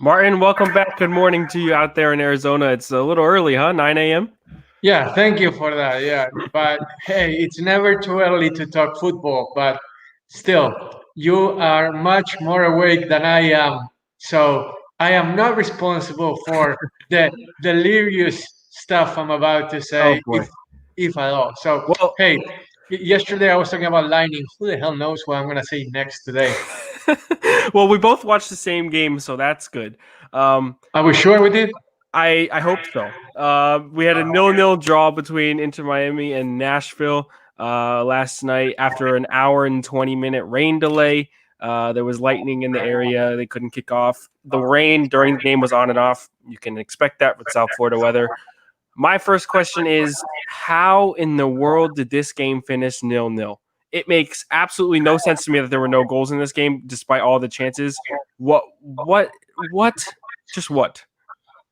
Martin, welcome back. Good morning to you out there in Arizona. It's a little early, huh? 9 a.m.? Yeah, thank you for that. Yeah, but hey, it's never too early to talk football, but still, you are much more awake than I am. So I am not responsible for the delirious stuff I'm about to Oh say, boy. if at all. So Well, hey, yesterday I was talking about lightning. Who the hell knows what I'm gonna say next today? well, we both watched the same game, so that's good. Are we sure we did? I hope so. We had a 0-0 draw between Inter Miami and Nashville last night after an hour and 20-minute rain delay. There was lightning in the area. They couldn't kick off. The rain during the game was on and off. You can expect that with South Florida weather. My first question is, how in the world did this game finish 0-0? It makes absolutely no sense to me that there were no goals in this game, despite all the chances. What? Just what?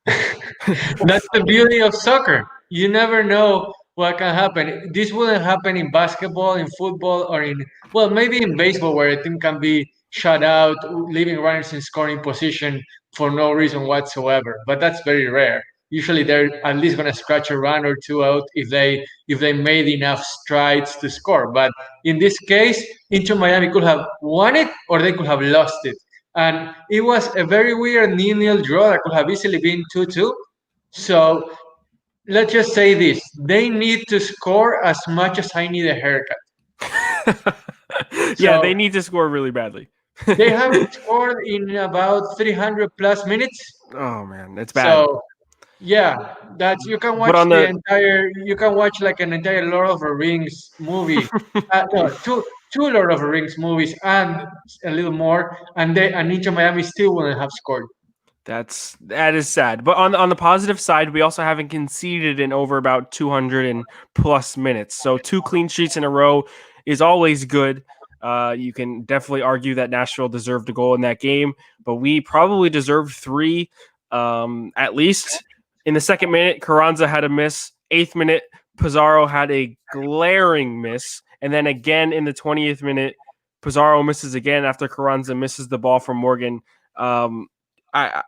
That's the beauty of soccer. You never know what can happen. This wouldn't happen in basketball, in football, or well, maybe in baseball, where a team can be shut out, leaving runners in scoring position for no reason whatsoever. But that's very rare. Usually, they're at least going to scratch a run or two out if they made enough strides to score. But in this case, Inter Miami could have won it or they could have lost it. And it was a very weird nil-nil draw that could have easily been 2-2. So let's just say this: they need to score as much as I need a haircut. Yeah, So they need to score really badly. they haven't scored in about 300 plus minutes. Oh man, it's bad. So yeah, that's you can But watch on the the entire. You can watch like an entire Lord of the Rings movie. No, two Lord of the Rings movies and a little more, and Ninja Miami still wouldn't have scored. that is sad. But on the positive side, we also haven't conceded in over about 200 and plus minutes. So 2 clean sheets in a row is always good. You can definitely argue that Nashville deserved a goal in that game, but we probably deserved three, at least. In the second minute, Carranza had a miss. 8th minute, Pizarro had a glaring miss, and then again in the 20th minute, Pizarro misses again after Carranza misses the ball from Morgan. Um, I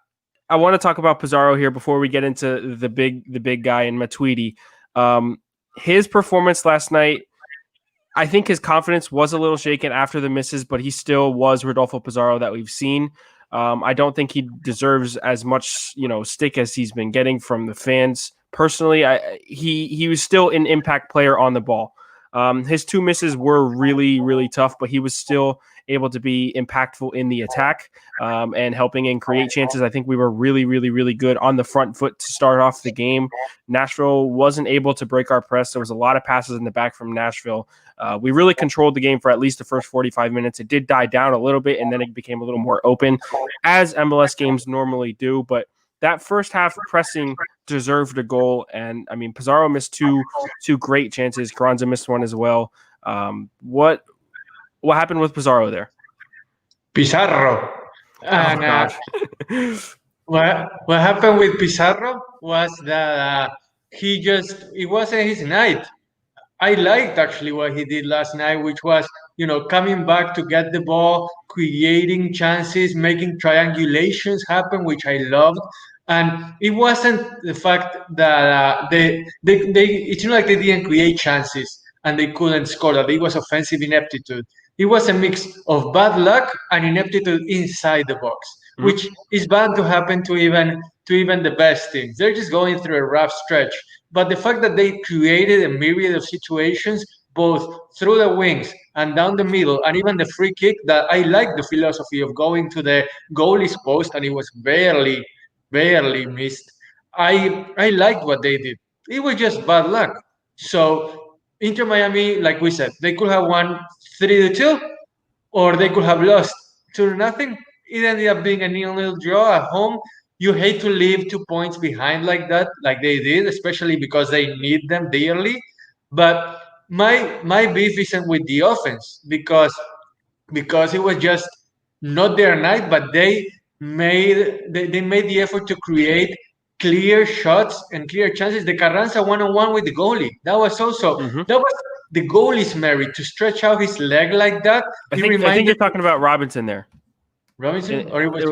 I want to talk about Pizarro here before we get into the big guy in Matuidi. Um, his performance last night, I think his confidence was a little shaken after the misses, but he still was Rodolfo Pizarro that we've seen. I don't think he deserves as much, stick as he's been getting from the fans. Personally, he was still an impact player on the ball. His 2 misses were really, really tough, but he was still able to be impactful in the attack and helping and create chances. I think we were really, really, really good on the front foot to start off the game. Nashville wasn't able to break our press. There was a lot of passes in the back from Nashville. We really controlled the game for at least the first 45 minutes. It did die down a little bit, and then it became a little more open, as MLS games normally do. But that first half pressing deserved a goal, and I mean Pizarro missed two great chances. Carranza missed one as well. What happened with Pizarro there? Pizarro. Oh And God. what happened with Pizarro was that it wasn't his night. I liked actually what he did last night, which was, coming back to get the ball, creating chances, making triangulations happen, which I loved. And it wasn't the fact that it seemed like they didn't create chances and they couldn't score, that it was offensive ineptitude. It was a mix of bad luck and ineptitude inside the box, Mhm. which is bound to happen to even the best teams. They're just going through a rough stretch. But the fact that they created a myriad of situations, both through the wings and down the middle, and even the free kick, that I like the philosophy of going to the goalie's post, and it was barely, barely missed. I liked what they did. It was just bad luck. So Inter Miami, like we said, they could have won 3-2, or they could have lost 2-0. It ended up being a nil-nil draw at home. You hate to leave 2 points behind like that, like they did, especially because they need them dearly. But my beef isn't with the offense because it was just not their night, but they made the effort to create clear shots and clear chances. The Carranza one-on-one with the goalie, Mhm. that was the goalie's merit to stretch out his leg like that. I It think reminded you're talking about Robinson there. Robinson, or it was.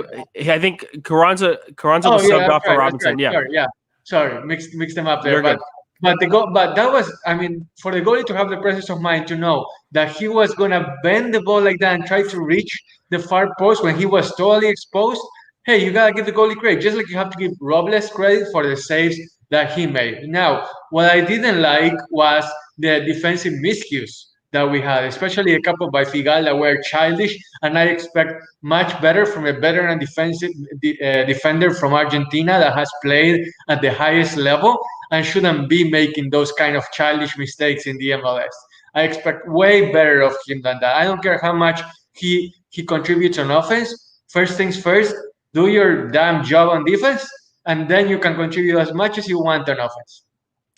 I think Carranza Oh was yeah, subbed that's off for right. That's right. Robinson. Yeah, Sorry, yeah. Sorry, mixed them up there. you're good. But the goal, but that was, I mean, for the goalie to have the presence of mind to know that he was gonna bend the ball like that and try to reach the far post when he was totally exposed. Hey, you gotta give the goalie credit, just like you have to give Robles credit for the saves that he made. Now, what I didn't like was the defensive miscues that we had, especially a couple by Figal that were childish, and I expect much better from a veteran defender from Argentina that has played at the highest level and shouldn't be making those kind of childish mistakes in the MLS. I expect way better of him than that. I don't care how much he contributes on offense. First things first, do your damn job on defense, and then you can contribute as much as you want on offense.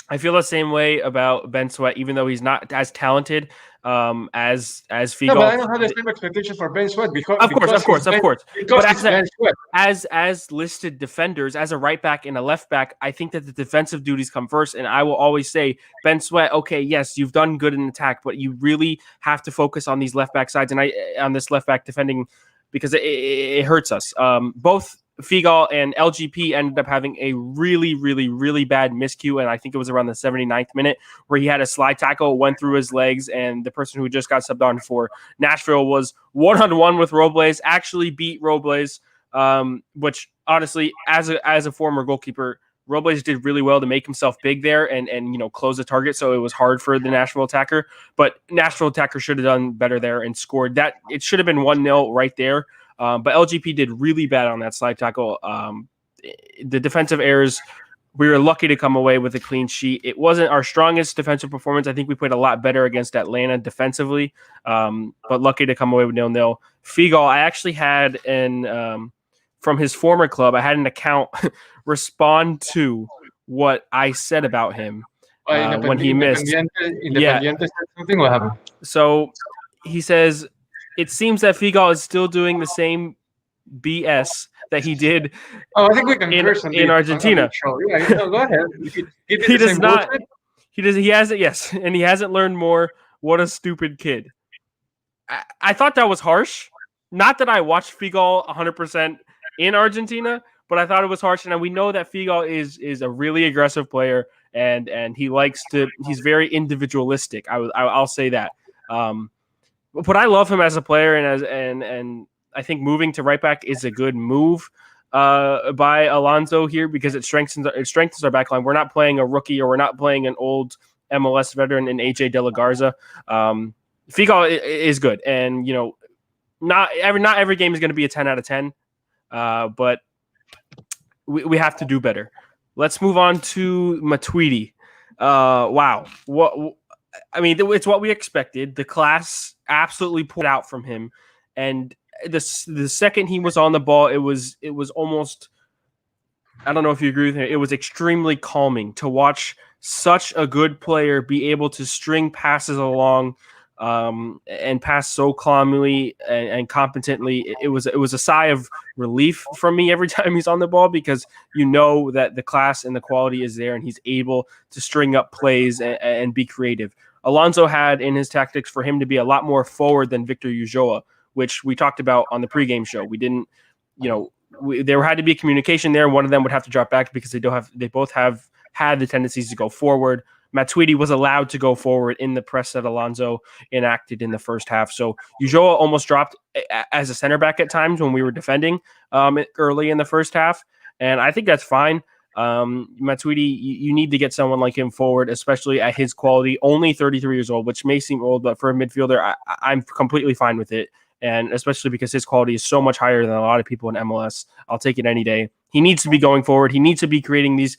I feel the same way about Ben Sweat, even though he's not as talented as No, but Figal. I don't have the same expectation for Ben Sweat Of course, of course, of course. because But he's Ben Sweat. as listed defenders, as a right back and a left back, I think that the defensive duties come first. And I will always say, Ben Sweat, okay, yes, you've done good in attack, but you really have to focus on these left back sides and on this left back defending because it hurts us. Both Figal and LGP ended up having a really, really, really bad miscue, and I think it was around the 79th minute where he had a slide tackle, went through his legs, and the person who just got subbed on for Nashville was one-on-one with Robles, actually beat Robles, which honestly, as a former goalkeeper, Robles did really well to make himself big there and close the target, so it was hard for the Nashville attacker, but Nashville attacker should have done better there and scored. That it should have been 1-0 right there. But LGP did really bad on that slide tackle. The defensive errors, we were lucky to come away with a clean sheet. It wasn't our strongest defensive performance. I think we played a lot better against Atlanta defensively, but lucky to come away with 0-0. Figal, I actually had from his former club, I had an account respond to what I said about him when he missed. Independiente said something. What happened? So he says, it seems that Figal is still doing the same BS that he did I think we can curse in Argentina. Yeah, no, go ahead. He does not. He hasn't. Yes, and he hasn't learned more. What a stupid kid. I thought that was harsh. Not that I watched Figal 100% in Argentina, but I thought it was harsh. And we know that Figal is a really aggressive player, and he likes to. He's very individualistic. I'll say that. But I love him as a player, and I think moving to right back is a good move by Alonso here because it strengthens our back line. We're not playing a rookie or we're not playing an old MLS veteran in AJ De La Garza. Figal is good, and not every game is going to be a 10 out of 10, but we have to do better. Let's move on to Matuidi. Wow, it's what we expected. The class absolutely put out from him, and the second he was on the ball, it was almost. I don't know if you agree with me. It was extremely calming to watch such a good player be able to string passes along, and pass so calmly and competently. It was a sigh of relief from me every time he's on the ball because that the class and the quality is there, and he's able to string up plays and be creative. Alonso had in his tactics for him to be a lot more forward than Victor Ulloa, which we talked about on the pregame show. We didn't, there had to be communication there. One of them would have to drop back because they both have had the tendencies to go forward. Matuidi was allowed to go forward in the press that Alonso enacted in the first half. So Ulloa almost dropped as a center back at times when we were defending early in the first half. And I think that's fine. Matuidi, you need to get someone like him forward, especially at his quality. Only 33 years old, which may seem old, but for a midfielder, I'm completely fine with it. And especially because his quality is so much higher than a lot of people in MLS. I'll take it any day. He needs to be going forward. He needs to be creating these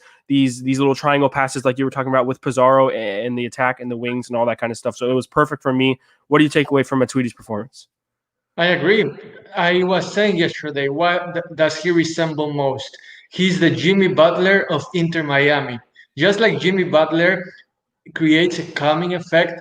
little triangle passes like you were talking about with Pizarro and the attack and the wings and all that kind of stuff. So it was perfect for me. What do you take away from Matuidi's performance? I agree. I was saying yesterday, what does he resemble most? He's the Jimmy Butler of Inter Miami. Just like Jimmy Butler creates a calming effect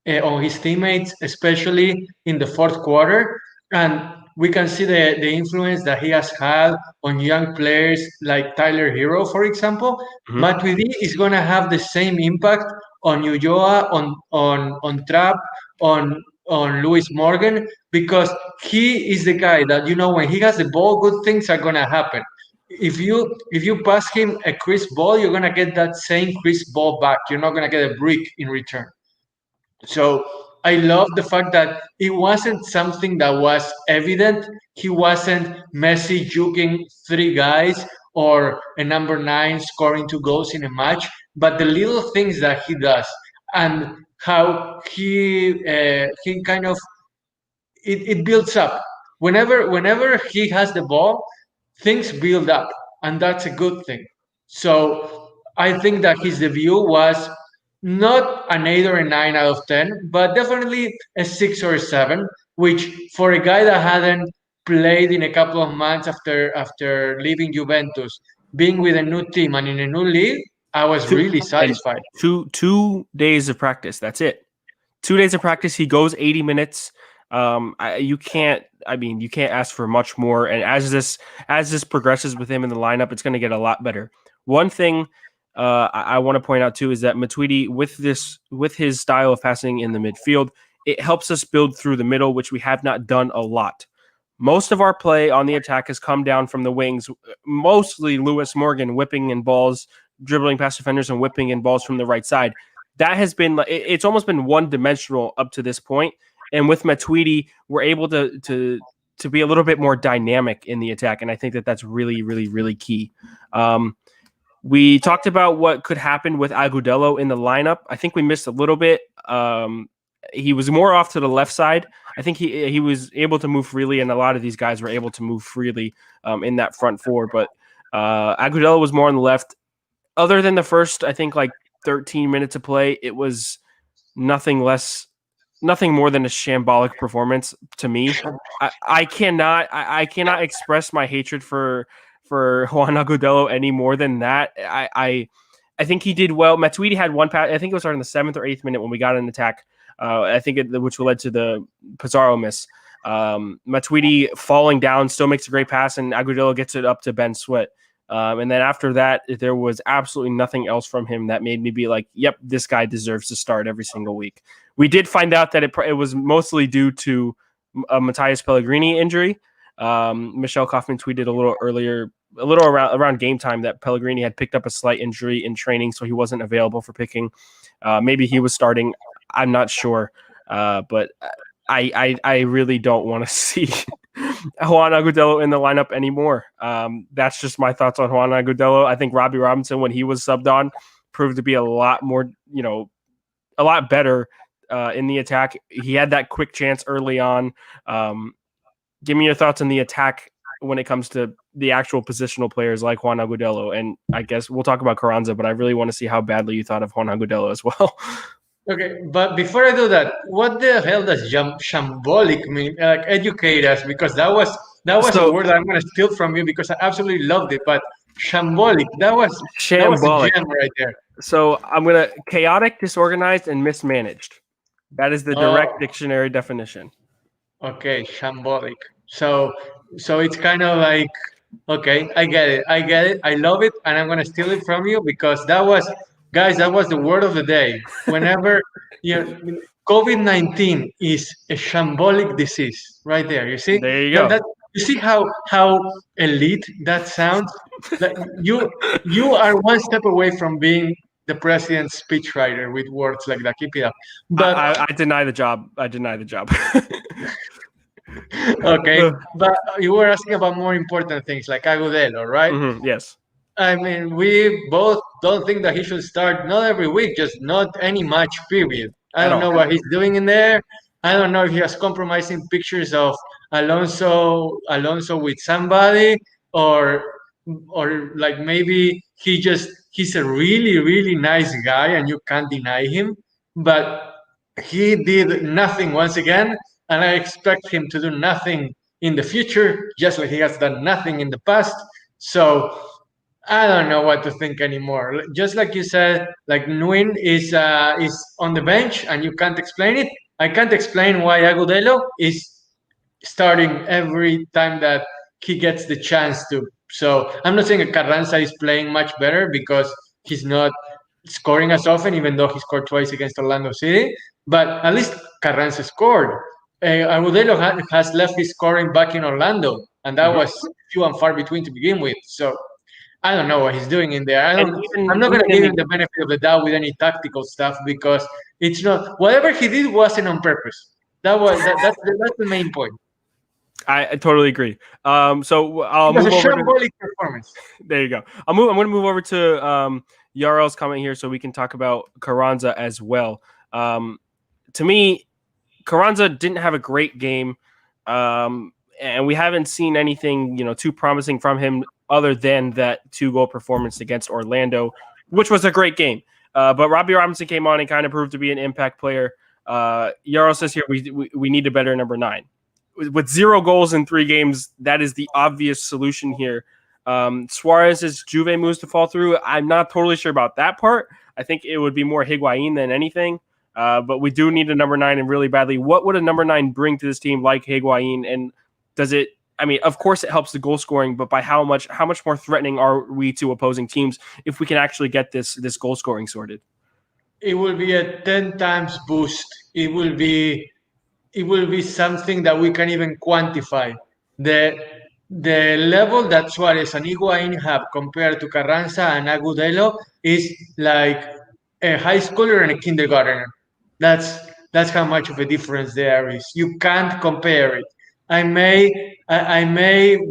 on his teammates, especially in the fourth quarter. And we can see the influence that he has had on young players like Tyler Hero, for example. Mm-hmm. Matuidi is going to have the same impact on Ulloa, on Trapp, on on Luis Morgan because he is the guy that when he has the ball, good things are gonna happen. If you pass him a crisp ball, you're gonna get that same crisp ball back. You're not gonna get a brick in return. So I love the fact that it wasn't something that was evident. He wasn't Messi juking three guys or a number nine scoring two goals in a match, but the little things that he does and how he kind of it builds up. Whenever he has the ball, things build up, and that's a good thing. So I think that his debut was not an 8 or a 9 out of 10, but definitely a 6 or a 7, which for a guy that hadn't played in a couple of months after leaving Juventus, being with a new team and in a new league, I was really satisfied. Two days of practice. That's it. 2 days of practice. He goes 80 minutes. You can't ask for much more. And as this progresses with him in the lineup, it's going to get a lot better. One thing I want to point out too is that Matuidi, with his style of passing in the midfield, it helps us build through the middle, which we have not done a lot. Most of our play on the attack has come down from the wings, mostly Lewis Morgan whipping in balls, dribbling past defenders and whipping in balls from the right side. That has been, it's almost been one-dimensional up to this point. And with Matuidi, we're able to be a little bit more dynamic in the attack. And I think that that's really, really, really key. We talked about what could happen with Agudelo in the lineup. I think we missed a little bit. He was more off to the left side. I think he was able to move freely, and a lot of these guys were able to move freely in that front four. But Agudelo was more on the left. Other than the first, I think, 13 minutes of play, it was nothing more than a shambolic performance to me. I cannot express my hatred for Juan Agudelo any more than that. I think he did well. Matuidi had one pass. I think it was in the 7th or 8th minute when we got an attack. I think which led to the Pizarro miss. Matuidi falling down still makes a great pass, and Agudelo gets it up to Ben Sweat. And then after that, there was absolutely nothing else from him that made me be like, yep, this guy deserves to start every single week. We did find out that it was mostly due to a Matthias Pellegrini injury. Michelle Kaufman tweeted a little around game time that Pellegrini had picked up a slight injury in training, so he wasn't available for picking. Maybe he was starting. I'm not sure. But I really don't want to see Juan Agudelo in the lineup anymore. That's just my thoughts on Juan Agudelo. I think Robbie Robinson, when he was subbed on, proved to be a lot more, a lot better in the attack. He had that quick chance early on. Give me your thoughts on the attack when it comes to the actual positional players like Juan Agudelo. And I guess we'll talk about Carranza, but I really want to see how badly you thought of Juan Agudelo as well. Okay, but before I do that, what the hell does shambolic mean? Educate us, because that was a word that I'm gonna steal from you because I absolutely loved it. But shambolic, that was a gem right there. So I'm gonna chaotic, disorganized, and mismanaged. That is the direct dictionary definition. Okay, shambolic. So it's kind of like, okay, I get it, I love it, and I'm gonna steal it from you because that was the word of the day. Whenever COVID-19 is a shambolic disease, right there. You see? There you go. You see how elite that sounds? Like you are one step away from being the president's speechwriter with words like that. Keep it up. But I deny the job. Okay, but you were asking about more important things like Agudelo, right? Mm-hmm, yes. I mean, we both don't think that he should start not every week, just not any match, period. I don't know what he's doing in there. I don't know if he has compromising pictures of Alonso with somebody, or like maybe he's a really, really nice guy and you can't deny him. But he did nothing once again, and I expect him to do nothing in the future, just like he has done nothing in the past. So I don't know what to think anymore. Just like you said, like Nguyen is on the bench and you can't explain it. I can't explain why Agudelo is starting every time that he gets the chance to. So I'm not saying Carranza is playing much better because he's not scoring as often, even though he scored twice against Orlando City. But at least Carranza scored. Agudelo has left his scoring back in Orlando, and that Mhm. was few and far between to begin with. So I don't know what he's doing in there. And I'm not even gonna in give the him the benefit of the doubt with any tactical stuff because it's not whatever he did wasn't on purpose. That's the main point. I totally agree. So I'll It was a move over to shambolic performance. there you go. I'm going to move over to Yarl's comment here so we can talk about Carranza as well. To me, Carranza didn't have a great game, and we haven't seen anything too promising from him other than that 2-goal performance against Orlando, which was a great game. But Robbie Robinson came on and kind of proved to be an impact player. Yarl says here we need a better number 9. With 0 goals in 3 games, that is the obvious solution here. Suarez's Juve moves to fall through. I'm not totally sure about that part. I think it would be more Iguain than anything. But we do need a number 9 and really badly. What would a number 9 bring to this team like Higuain? And does it? I mean, of course, it helps the goal scoring, but by how much more threatening are we to opposing teams if we can actually get this goal scoring sorted? It will be a 10 times boost. It will be something that we can even quantify. The level that Suarez and Iguain have compared to Carranza and Agudelo is like a high schooler and a kindergartner. That's that's how much of a difference there is. You can't compare it. I may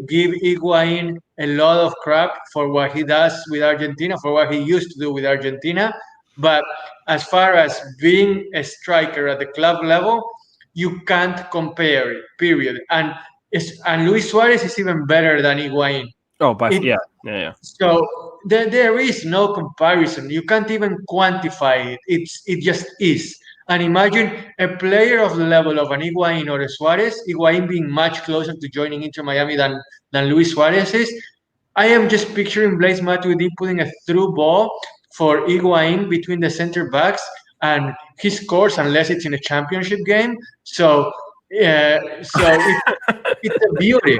give Iguain a lot of crap for what he does with Argentina, for what he used to do with Argentina, but as far as being a striker at the club level, you can't compare it. Period. And Luis Suarez is even better than Iguain. Oh, but It, yeah. so there is no comparison. You can't even quantify it. It just is. And imagine a player of the level of an Iguain or a Suarez, Iguain being much closer to joining Inter Miami than Luis Suarez is. I am just picturing Blaise Matuidi putting a through ball for Iguain between the center backs, and he scores unless it's in a championship game. So it's a beauty.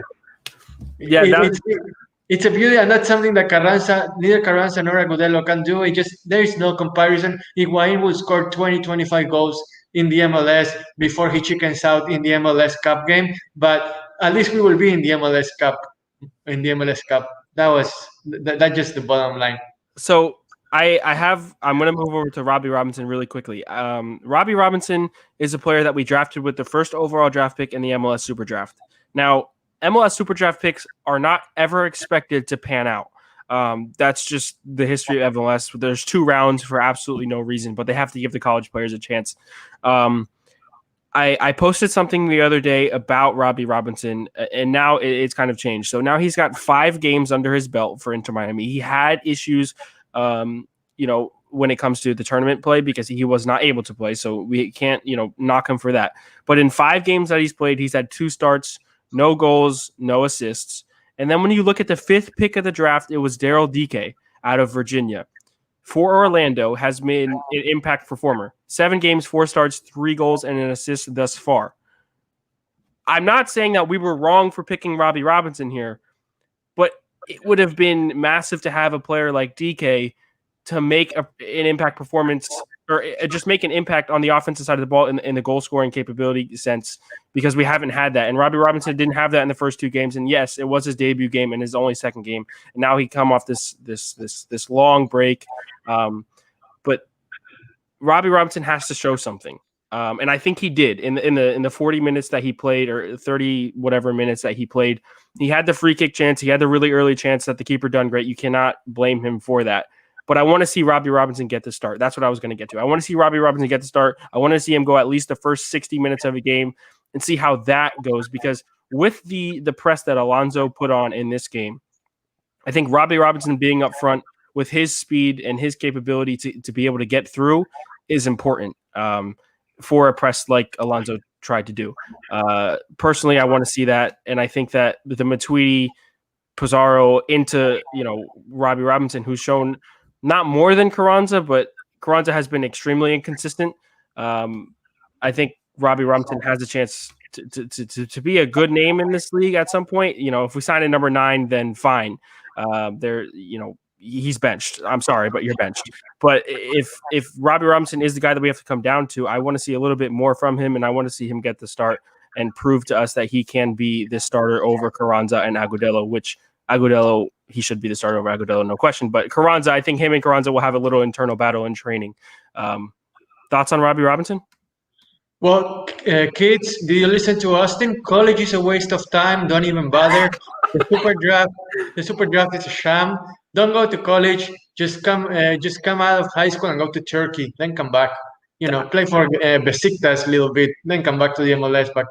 Yeah, It, it's it's a beauty, and that's something that neither Carranza nor Agudelo can do. There is no comparison. Iguain will score 20, 25 goals in the MLS before he chickens out in the MLS Cup game, but at least we will be in the MLS Cup. In the MLS Cup, that's just the bottom line. So I'm going to move over to Robbie Robinson really quickly. Robbie Robinson is a player that we drafted with the first overall draft pick in the MLS Super Draft. Now, MLS Super Draft picks are not ever expected to pan out. That's just the history of MLS. There's 2 rounds for absolutely no reason, but they have to give the college players a chance. I posted something the other day about Robbie Robinson, and now it's kind of changed. So now he's got 5 games under his belt for Inter Miami. He had issues, when it comes to the tournament play because he was not able to play. So we can't, knock him for that. But in 5 games that he's played, he's had 2 starts, no goals, no assists. And then when you look at the 5th pick of the draft, it was Daryl Dike out of Virginia. For Orlando, has been an impact performer. 7 games, 4 starts, 3 goals, and an assist thus far. I'm not saying that we were wrong for picking Robbie Robinson here, but it would have been massive to have a player like DK to make an impact performance or just make an impact on the offensive side of the ball in the goal scoring capability sense, because we haven't had that. And Robbie Robinson didn't have that in the first 2 games. And yes, it was his debut game and his only second game. And now he come off this long break. But Robbie Robinson has to show something. And I think he did in the 40 minutes that he played, or 30 whatever minutes that he played. He had the free kick chance. He had the really early chance that the keeper done great. You cannot blame him for that. But I want to see Robbie Robinson get the start. That's what I was going to get to. I want to see Robbie Robinson get the start. I want to see him go at least the first 60 minutes of a game and see how that goes. Because with the press that Alonso put on in this game, I think Robbie Robinson being up front with his speed and his capability to be able to get through is important for a press like Alonso tried to do. Personally, I want to see that. And I think that the Matuidi, Pizarro into, Robbie Robinson, who's shown not more than Carranza, but Carranza has been extremely inconsistent. I think Robbie Robinson has a chance to be a good name in this league at some point. If we sign a number 9, then fine. he's benched. I'm sorry, but you're benched. But if Robbie Robinson is the guy that we have to come down to, I want to see a little bit more from him, and I want to see him get the start and prove to us that he can be the starter over Carranza and Agudelo, which Agudelo, he should be the starter over Agudelo, no question. But Carranza, I think him and Carranza will have a little internal battle in training. Thoughts on Robbie Robinson? Well, kids, do you listen to Austin? College is a waste of time. Don't even bother. The super draft is a sham. Don't go to college. Just come out of high school and go to Turkey. Then come back. Play for Besiktas a little bit. Then come back to the MLS. But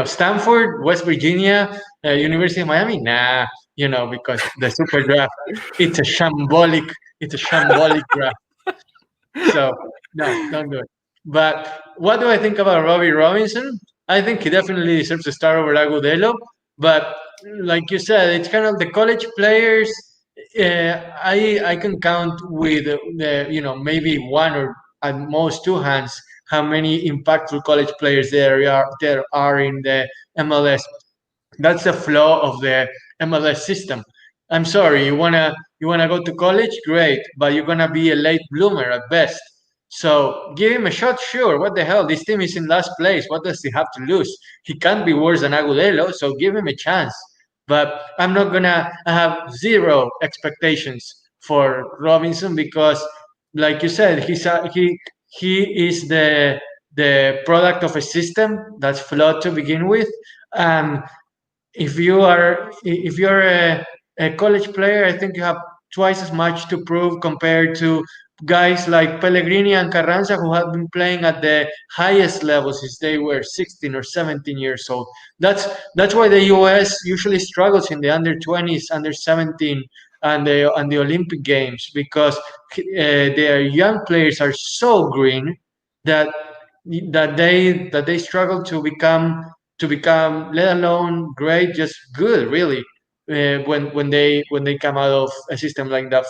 Stanford, West Virginia, University of Miami, nah. Because the super draft, it's a shambolic draft. So no, don't do it. But what do I think about Robbie Robinson? I think he definitely deserves to start over Agudelo. But like you said, it's kind of the college players. I can count with maybe one or at most two hands how many impactful college players there are in the MLS. That's the flaw of the MLS system. I'm sorry, you wanna go to college, great, but you're gonna be a late bloomer at best. So give him a shot, sure. What the hell? This team is in last place. What does he have to lose? He can't be worse than Agudelo, so give him a chance. But I'm not gonna have zero expectations for Robinson because, like you said, he is the product of a system that's flawed to begin with. And if you're a college player, I think you have twice as much to prove compared to guys like Pellegrini and Carranza who have been playing at the highest level since they were 16 or 17 years old. That's why the US usually struggles in the under 20s, under 17, and the Olympic Games because their young players are so green that that they struggle to become, let alone great, just good, really. When they come out of a system like that.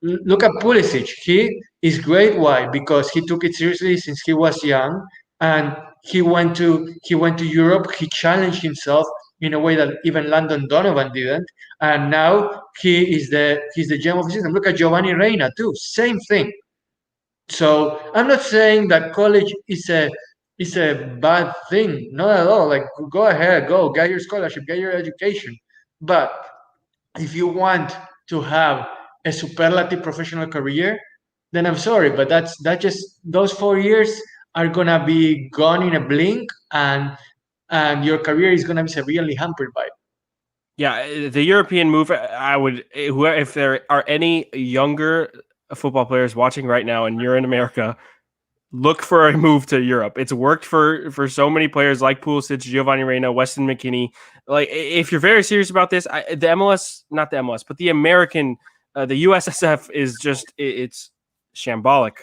Look at Pulisic. He is great. Why? Because he took it seriously since he was young, and he went to Europe. He challenged himself in a way that even Landon Donovan didn't, and now he's the gem of the system. Look at Giovanni Reina too. Same thing. So I'm not saying that college is a bad thing. Not at all. Like go ahead, go get your scholarship, get your education. But if you want to have a superlative professional career, then I'm sorry, but that just those 4 years are gonna be gone in a blink, and your career is gonna be severely hampered by it. Yeah, the European move, I would, if there are any younger football players watching right now and you're in America, look for a move to Europe. It's worked for so many players like Pulisic, Giovanni Reina, Weston McKennie. Like, if you're very serious about this, the MLS, not the MLS, but the American, the USSF is just, it's shambolic.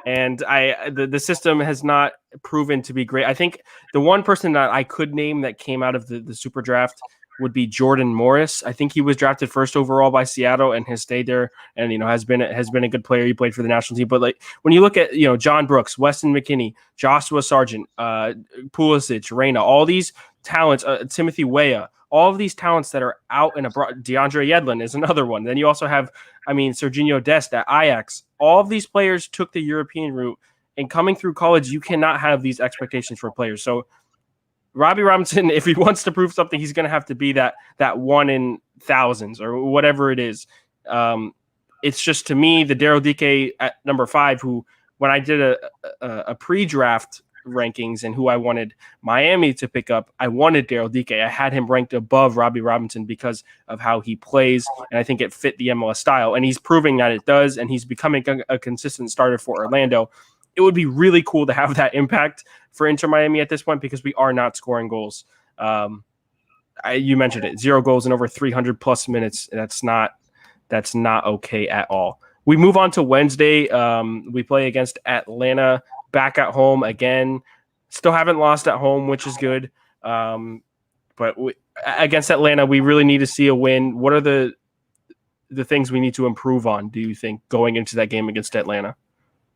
And the system has not proven to be great. I think the one person that I could name that came out of the super draft would be Jordan Morris. I think he was drafted first overall by Seattle and has stayed there, and has been a good player. He played for the national team. But like when you look at John Brooks, Weston McKennie, Joshua Sargent, Pulisic, Reina, all these talents, Timothy Weah, all of these talents that are out and abroad. DeAndre Yedlin is another one. Then you also have, Serginho Dest at Ajax. All of these players took the European route, and coming through college, you cannot have these expectations for players. So Robbie Robinson, if he wants to prove something, he's going to have to be that one in thousands or whatever it is. It's just, to me, the Daryl Dike at number 5, who, when I did a pre-draft rankings and who I wanted Miami to pick up, I wanted Daryl Dike. I had him ranked above Robbie Robinson because of how he plays, and I think it fit the MLS style. And he's proving that it does, and he's becoming a consistent starter for Orlando. It would be really cool to have that impact for Inter Miami at this point because we are not scoring goals. You mentioned it, 0 goals in over 300 plus minutes. That's not okay at all. We move on to Wednesday. We play against Atlanta back at home again. Still haven't lost at home, which is good. But against Atlanta, we really need to see a win. What are the things we need to improve on, do you think, going into that game against Atlanta?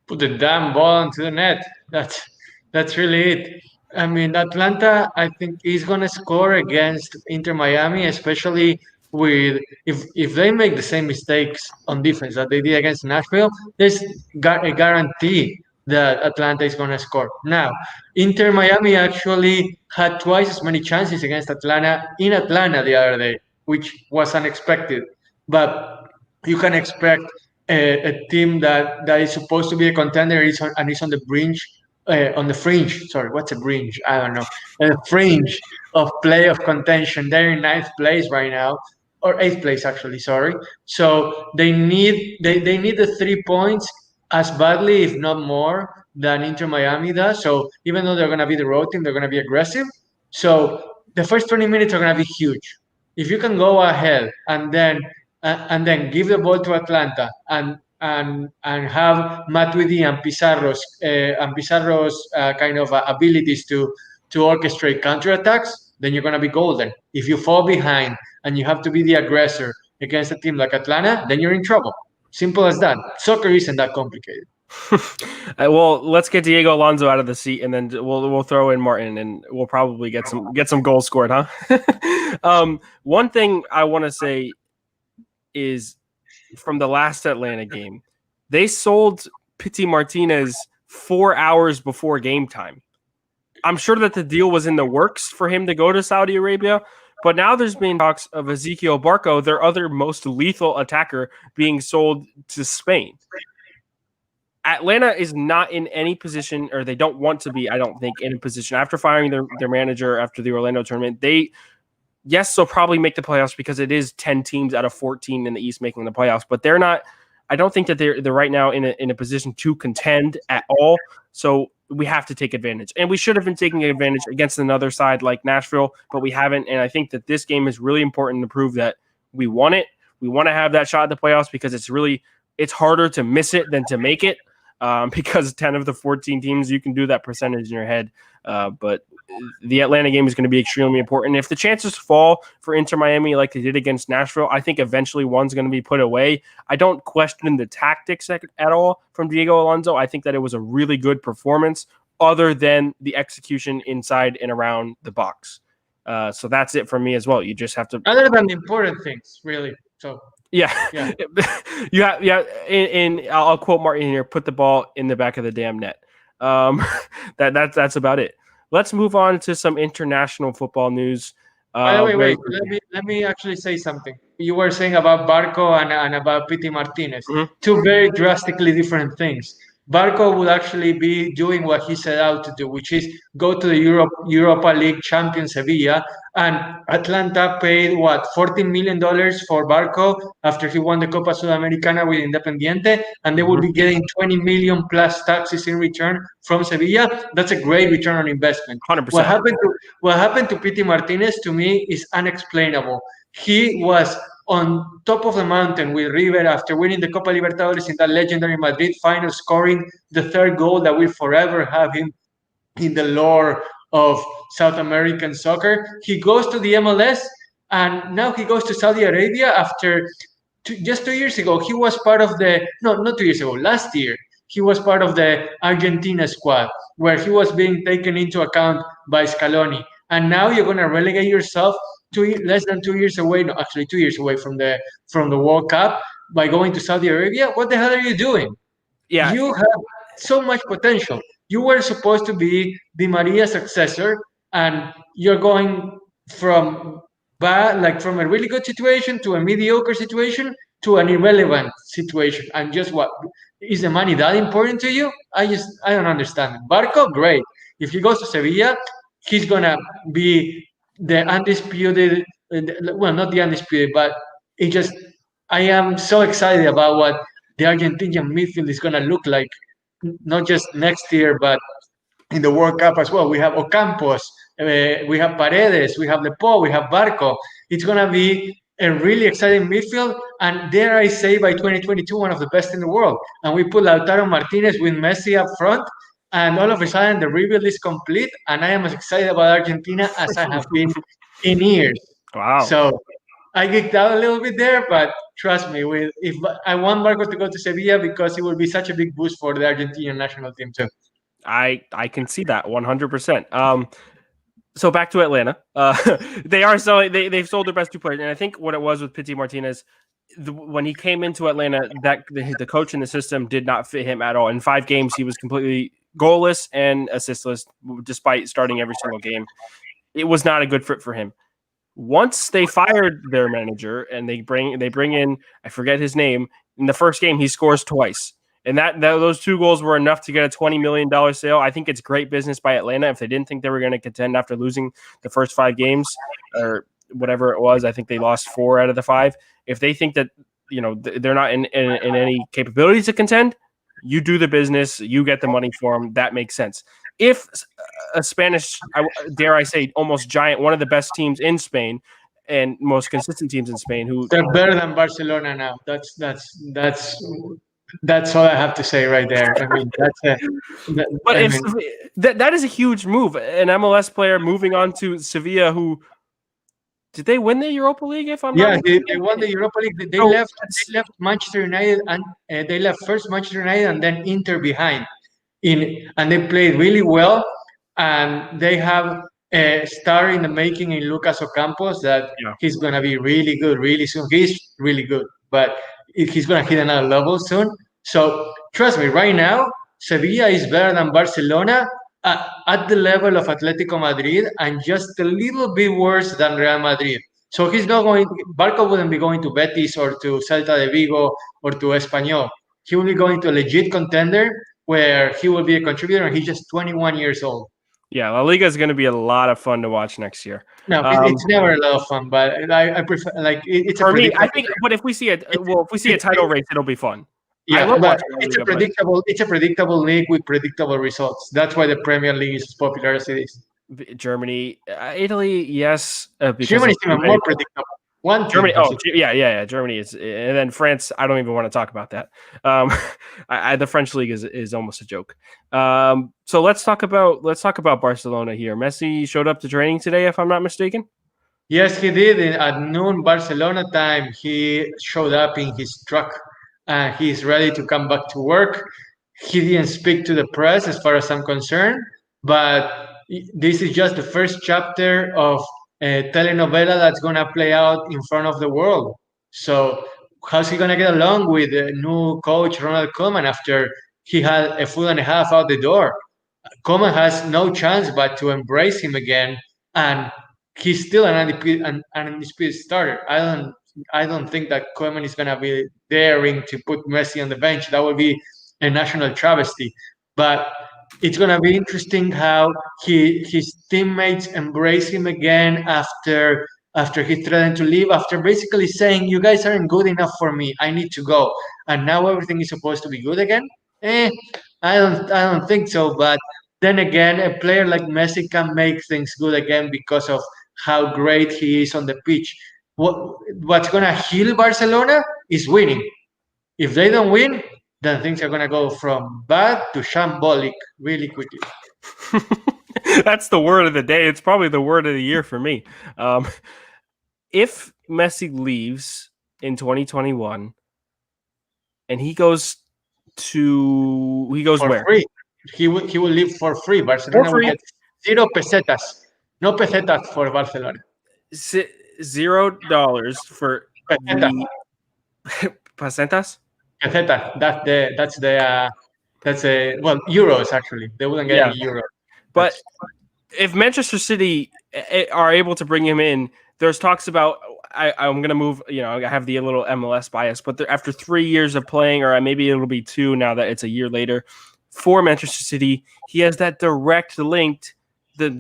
Put the damn ball into the net. That's really it. Atlanta, I think, is gonna score against Inter Miami, especially with if they make the same mistakes on defense that they did against Nashville, there's a guarantee that Atlanta is going to score. Now, Inter Miami actually had twice as many chances against Atlanta in Atlanta the other day, which was unexpected. But you can expect a team that is supposed to be a contender and is on the fringe. Sorry, what's a fringe? I don't know. A fringe of playoff contention. They're in ninth place right now, or eighth place actually. Sorry. So they need the 3 points as badly, if not more, than Inter Miami does. So even though they're going to be the road team, they're going to be aggressive. So the first 20 minutes are going to be huge. If you can go ahead and then give the ball to Atlanta and have Matuidi and Pizarro's kind of abilities to orchestrate counterattacks, then you're going to be golden. If you fall behind and you have to be the aggressor against a team like Atlanta, then you're in trouble. Simple as that. Soccer isn't that complicated. Well, let's get Diego Alonso out of the seat, and then we'll throw in Martin, and we'll probably get some goals scored, huh? One thing I want to say is from the last Atlanta game, they sold Pity Martinez 4 hours before game time. I'm sure that the deal was in the works for him to go to Saudi Arabia, but now there's been talks of Ezequiel Barco, their other most lethal attacker, being sold to Spain. Atlanta is not in any position, or they don't want to be, I don't think, in a position after firing their manager after the Orlando tournament. Yes, they'll probably make the playoffs because it is 10 teams out of 14 in the East making the playoffs, but they're not. I don't think that they're right now in a position to contend at all. So we have to take advantage, and we should have been taking advantage against another side like Nashville, but we haven't. And I think that this game is really important to prove that we want it. We want to have that shot at the playoffs because it's harder to miss it than to make it. Because 10 of the 14 teams, you can do that percentage in your head. But the Atlanta game is going to be extremely important. If the chances fall for Inter Miami like they did against Nashville, I think eventually one's going to be put away. I don't question the tactics at all from Diego Alonso. I think that it was a really good performance other than the execution inside and around the box. So that's it for me as well. You just have to... Other than the important things, really. So... Yeah. And I'll quote Martin here: "Put the ball in the back of the damn net." That's about it. Let's move on to some international football news. By the way, wait. Let me actually say something. You were saying about Barco and about Pity Martinez. Mm-hmm. Two very drastically different things. Barco will actually be doing what he set out to do, which is go to the Europa League champion Sevilla. And Atlanta paid, $14 million for Barco after he won the Copa Sudamericana with Independiente, and they will be getting 20 million plus taxes in return from Sevilla. That's a great return on investment. 100%. What happened to Pity Martinez, to me, is unexplainable. He was on top of the mountain with River after winning the Copa Libertadores in that legendary Madrid final, scoring the third goal that will forever have him in the lore of South American soccer. He goes to the MLS, and now he goes to Saudi Arabia after just 2 years ago. He was part of not 2 years ago, last year, he was part of the Argentina squad where he was being taken into account by Scaloni. And now you're going to relegate yourself less than 2 years away, no, actually 2 years away from the World Cup by going to Saudi Arabia. What the hell are you doing? Yeah, you have so much potential. You were supposed to be Di Maria's successor, and you're going from a really good situation to a mediocre situation to an irrelevant situation. And just what is the money that important to you? I don't understand. Barco, great. If he goes to Sevilla, he's gonna be the undisputed, well, not the undisputed, but I am so excited about what the Argentinian midfield is going to look like, not just next year, but in the World Cup as well. We have Ocampos, we have Paredes, we have Lepo, we have Barco. It's going to be a really exciting midfield, and dare I say, by 2022, one of the best in the world. And we put Lautaro Martinez with Messi up front, and all of a sudden the rebuild is complete, and I am as excited about Argentina as I have been in years. Wow. So I geeked out a little bit there, but trust me, if I want Barco to go to Sevilla because it will be such a big boost for the Argentinian national team too. I can see that 100%. So back to Atlanta. They are selling. They've sold their best two players, and I think what it was with Pity Martinez, when he came into Atlanta, that the coach and the system did not fit him at all. In 5 games, he was completely goalless and assistless, despite starting every single game. It was not a good fit for him. Once they fired their manager and they bring in, I forget his name, in the first game he scores twice. And that those 2 goals were enough to get a $20 million sale. I think it's great business by Atlanta. If they didn't think they were going to contend after losing the first 5 games or whatever it was, I think they lost 4 out of the 5. If they think that they're not in any capability to contend, you do the business, you get the money for them. That makes sense. If a Spanish, dare I say, almost giant, one of the best teams in Spain and most consistent teams in Spain, who They're better than Barcelona now. That's all I have to say right there. I mean, but I if mean, that is a huge move, an MLS player moving on to Sevilla, who did they win the Europa League? If I'm not yeah, mistaken, they won the Europa League. They so left. They left Manchester United, and they left first Manchester United and then Inter behind. And they played really well. And they have a star in the making in Lucas Ocampos that yeah. he's gonna be really good really soon. He's really good, but he's gonna hit another level soon. So trust me, right now Sevilla is better than Barcelona at the level of Atletico Madrid and just a little bit worse than Real Madrid. So he's not going. Barca wouldn't be going to Betis or to Celta de Vigo or to Espanyol. He will be going to a legit contender where he will be a contributor, and he's just 21 years old. Yeah, La Liga is going to be a lot of fun to watch next year. No, it's never a lot of fun, but I prefer it's a For me, I predictable. think. But if we see a title race, it'll be fun. I Yeah, love but watching La it's a Liga, but predictable. It's a predictable league with predictable results. That's why the Premier League is as popular as it is. Germany, Italy, yes, because Germany is even more predictable. One team Germany. has Oh, it. yeah. Germany is, and then France. I don't even want to talk about that. The French league is almost a joke. So let's talk about Barcelona here. Messi showed up to training today, if I'm not mistaken. Yes, he did. At noon Barcelona time, he showed up in his truck. He's ready to come back to work. He didn't speak to the press, as far as I'm concerned, but this is just the first chapter of a telenovela that's going to play out in front of the world. So, how's he going to get along with the new coach, Ronald Koeman, after he had a foot and a half out the door? Koeman has no chance but to embrace him again, and he's still an undisputed starter. I don't think that Koeman is gonna be daring to put Messi on the bench. That would be a national travesty. But it's gonna be interesting how his teammates embrace him again after he threatened to leave, after basically saying, "You guys aren't good enough for me. I need to go." And now everything is supposed to be good again. Eh, I don't think so. But then again, a player like Messi can make things good again because of how great he is on the pitch. What's gonna heal Barcelona is winning. If they don't win, then things are gonna go from bad to shambolic really quickly. That's the word of the day. It's probably the word of the year for me. If Messi leaves in 2021 and he goes For where? free. He will leave for free. For Barcelona will free? get 0 pesetas. No pesetas for Barcelona. $0 for Pesetas. the Pacentas? Pesetas. That's well, euros actually. They wouldn't get Yeah. any euros. But if Manchester City are able to bring him in, there's talks about I'm going to move. I have the little MLS bias, but after 3 years of playing, or maybe it'll be 2 now that it's a year later, for Manchester City, he has that direct link to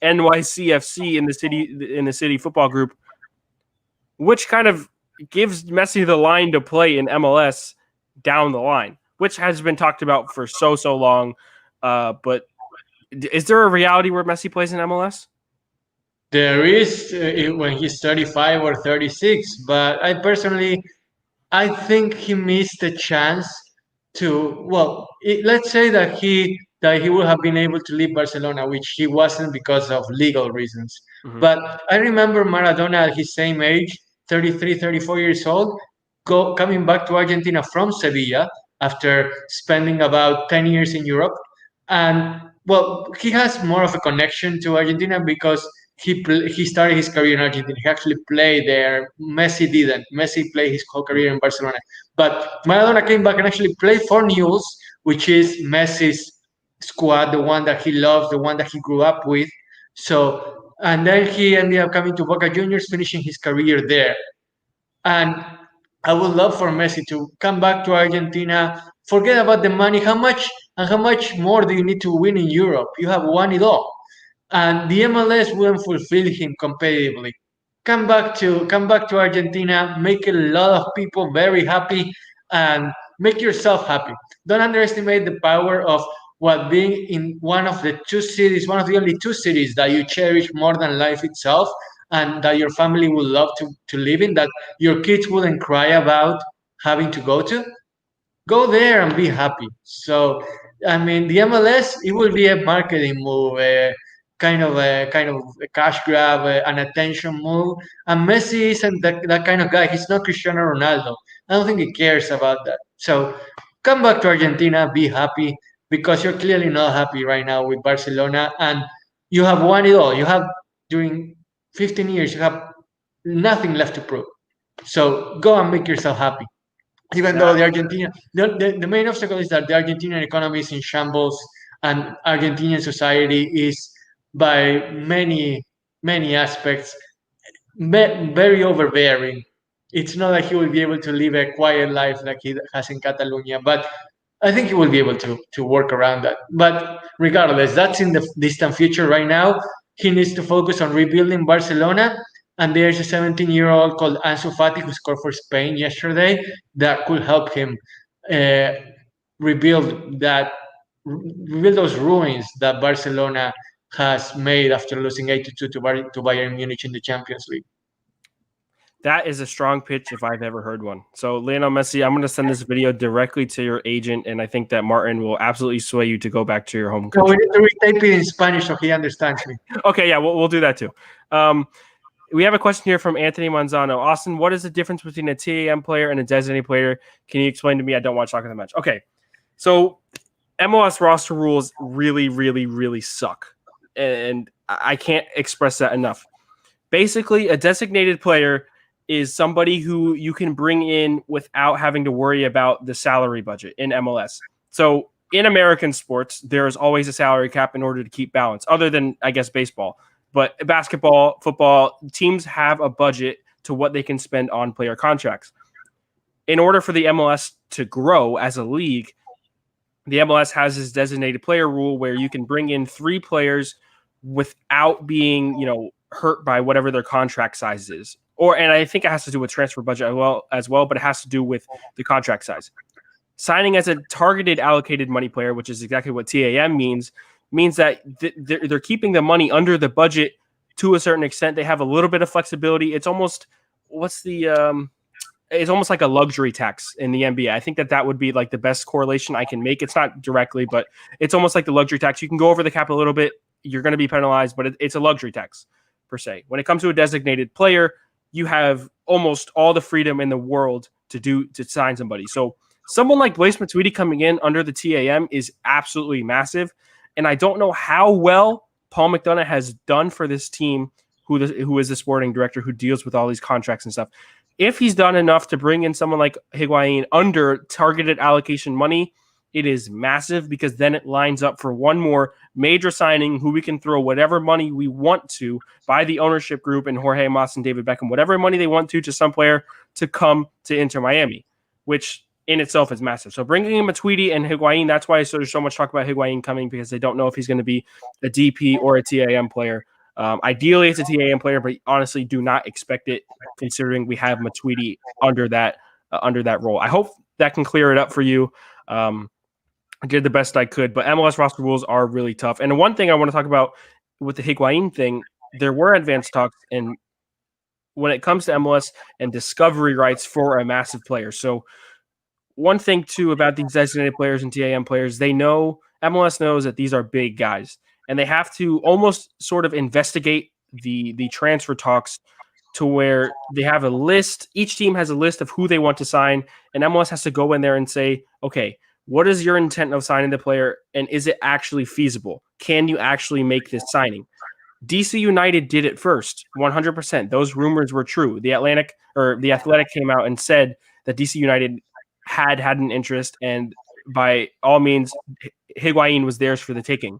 NYCFC in the City Football Group, which kind of gives Messi the line to play in MLS down the line, which has been talked about for so long. But is there a reality where Messi plays in MLS? There is when he's 35 or 36, but I think he missed a chance to. Well, let's say that he would have been able to leave Barcelona, which he wasn't because of legal reasons. Mm-hmm. But I remember Maradona at his same age, 33, 34 years old, coming back to Argentina from Sevilla after spending about 10 years in Europe, and well, he has more of a connection to Argentina because he started his career in Argentina. He actually played there. Messi didn't. Messi played his whole career in Barcelona. But Maradona came back and actually played for Newell's, which is Messi's squad, the one that he loves, the one that he grew up with. So, and then he ended up coming to Boca Juniors, finishing his career there. And I would love for Messi to come back to Argentina. Forget about the money. How much more do you need to win in Europe? You have won it all, and the MLS wouldn't fulfill him competitively. Come back to Argentina, make a lot of people very happy, and make yourself happy. Don't underestimate the power of what being in one of the two cities, one of the only two cities that you cherish more than life itself, and that your family would love to live in, that your kids wouldn't cry about having to go there and be happy. So, I mean, the MLS, it will be a marketing move, kind of a cash grab, an attention move. And Messi isn't that kind of guy. He's not Cristiano Ronaldo. I don't think he cares about that. So, come back to Argentina, be happy, because you're clearly not happy right now with Barcelona, and you have won it all. You have, during 15 years, you have nothing left to prove. So go and make yourself happy. Even though the main obstacle is that the Argentinian economy is in shambles, and Argentinian society is, by many aspects, very overbearing. It's not like he will be able to live a quiet life like he has in Catalonia, but I think he will be able to work around that. But regardless, that's in the distant future. Right now, he needs to focus on rebuilding Barcelona. And there's a 17-year-old called Ansu Fati who scored for Spain yesterday that could help him uh, rebuild that rebuild those ruins that Barcelona has made after losing 8-2 to Bayern Munich in the Champions League. That is a strong pitch if I've ever heard one. So, Lionel Messi, I'm going to send this video directly to your agent, and I think that Martin will absolutely sway you to go back to your home So country. we need to retape it in Spanish so he understands me. Okay, yeah, we'll do that too. We have a question here from Anthony Manzano. Austin, what is the difference between a TAM player and a designated player? Can you explain to me? I don't watch soccer that much. Okay, so MLS roster rules really, really, really suck, and I can't express that enough. Basically, a designated player is somebody who you can bring in without having to worry about the salary budget in MLS. So in American sports, there is always a salary cap in order to keep balance, other than, I guess, baseball. But basketball, football, teams have a budget to what they can spend on player contracts. In order for the MLS to grow as a league, the MLS has this designated player rule where you can bring in 3 players without being, hurt by whatever their contract size is. And I think it has to do with transfer budget as well, but it has to do with the contract size. Signing as a targeted allocated money player, which is exactly what TAM means that they're keeping the money under the budget to a certain extent. They have a little bit of flexibility. It's almost it's almost like a luxury tax in the NBA. I think that would be like the best correlation I can make. It's not directly, but it's almost like the luxury tax. You can go over the cap a little bit. You're going to be penalized, but it's a luxury tax per se. When it comes to a designated player, you have almost all the freedom in the world to sign somebody. So someone like Blaise Matuidi coming in under the TAM is absolutely massive. And I don't know how well Paul McDonough has done for this team, who is the sporting director who deals with all these contracts and stuff. If he's done enough to bring in someone like Iguain under targeted allocation money, it is massive, because then it lines up for one more major signing who we can throw whatever money we want to by the ownership group and Jorge Mas and David Beckham, whatever money they want to some player to come to Inter Miami, which in itself is massive. So bringing in Matuidi and Higuain, that's why there's so much talk about Higuain coming, because they don't know if he's going to be a DP or a TAM player. Ideally, it's a TAM player, but honestly, do not expect it, considering we have Matuidi under that role. I hope that can clear it up for you. I did the best I could, but MLS roster rules are really tough. And one thing I want to talk about with the Higuain thing, there were advanced talks, and when it comes to MLS and discovery rights for a massive player. So one thing too about these designated players and TAM players, MLS knows that these are big guys, and they have to almost sort of investigate the transfer talks to where they have a list. Each team has a list of who they want to sign, and MLS has to go in there and say, okay, What is your intent of signing the player, and is it actually feasible? Can you actually make this signing? DC United did it first, 100%. Those rumors were true. The Athletic came out and said that DC United had an interest, and by all means, Higuain was theirs for the taking.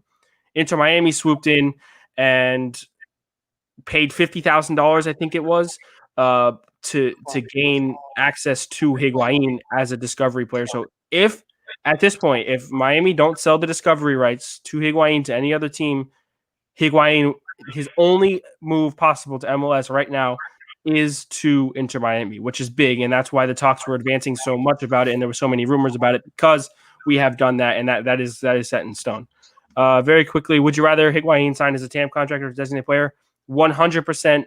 Inter Miami swooped in and paid $50,000, I think it was, to gain access to Higuain as a discovery player. So if at this point, if Miami don't sell the discovery rights to Higuain to any other team, Higuain, his only move possible to MLS right now is to Inter Miami, which is big, and that's why the talks were advancing so much about it, and there were so many rumors about it, because we have done that, and that is set in stone. Very quickly, would you rather Higuain sign as a TAM contract or a designated player? 100%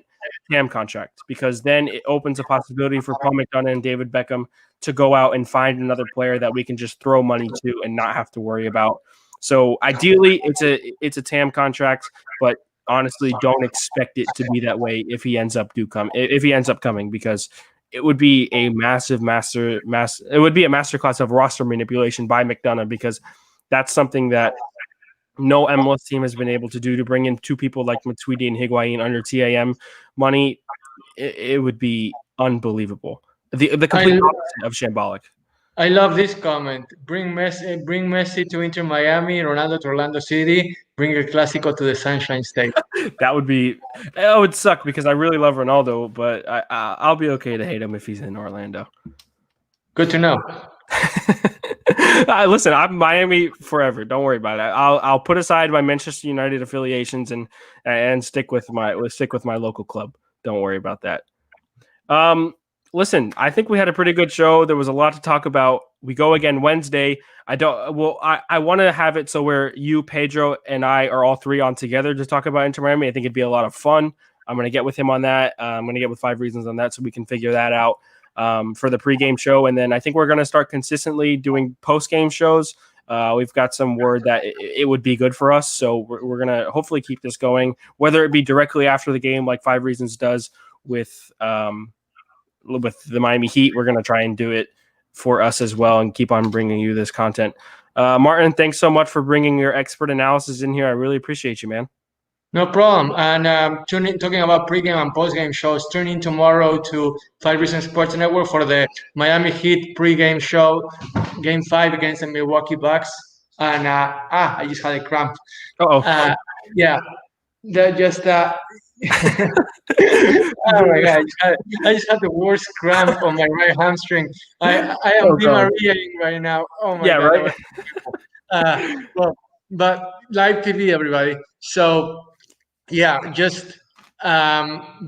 TAM contract, because then it opens a possibility for Paul McDonough and David Beckham to go out and find another player that we can just throw money to and not have to worry about. So ideally, it's a TAM contract, but honestly, don't expect it to be that way if he ends up coming, because it would be a it would be a masterclass of roster manipulation by McDonough, because that's something that no MLS team has been able to do, to bring in two people like Matuidi and Higuain under TAM money. It would be unbelievable. The complete opposite of shambolic. I love this comment. Bring Messi to Inter Miami, Ronaldo to Orlando City, bring El Clásico to the Sunshine State. That would suck, because I really love Ronaldo, but I'll be okay to hate him if he's in Orlando. Good to know. Listen, I'm Miami forever. Don't worry about it. I'll put aside my Manchester United affiliations and stick with my local club. Don't worry about that. Listen, I think we had a pretty good show. There was a lot to talk about. We go again Wednesday. I want to have it so where you, Pedro, and I are all three on together to talk about Inter Miami. I think it'd be a lot of fun. I'm going to get with him on that. I'm going to get with 5 Reasons on that, so we can figure that out for the pregame show. And then I think we're going to start consistently doing postgame shows. We've got some word that it would be good for us. So we're going to hopefully keep this going, whether it be directly after the game like 5 Reasons does with the Miami Heat. We're going to try and do it for us as well and keep on bringing you this content. Martin, thanks so much for bringing your expert analysis in here. I really appreciate you, man. No problem. And talking about pregame and postgame shows, tune in tomorrow to 5 Reasons Sports Network for the Miami Heat pregame show, Game 5 against the Milwaukee Bucks. And I just had a cramp. Yeah, oh my God! I just had the worst cramp on my right hamstring. I am Di Mariaing right now. Oh my God! Right. But live TV, everybody. So yeah, just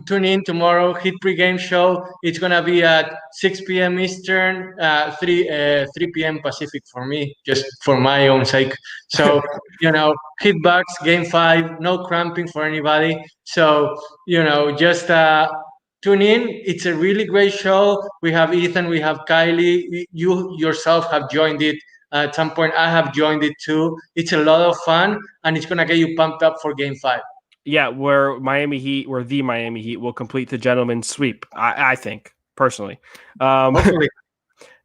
tune in tomorrow. Hit pregame show. It's gonna be at 6 p.m. Eastern, 3 p.m. Pacific for me, just for my own sake. So Hit Bucks Game 5. No cramping for anybody. So just tune in. It's a really great show. We have Ethan. We have Kylie. You yourself have joined it. At some point, I have joined it too. It's a lot of fun, and it's gonna get you pumped up for Game 5. Yeah, the Miami Heat will complete the gentleman's sweep, I think, personally. Hopefully.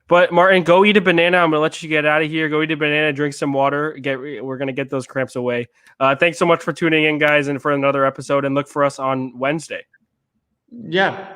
But Martin, go eat a banana. I'm gonna let you get out of here. Go eat a banana, drink some water. We're gonna get those cramps away. Thanks so much for tuning in, guys, and for another episode. And look for us on Wednesday. Yeah.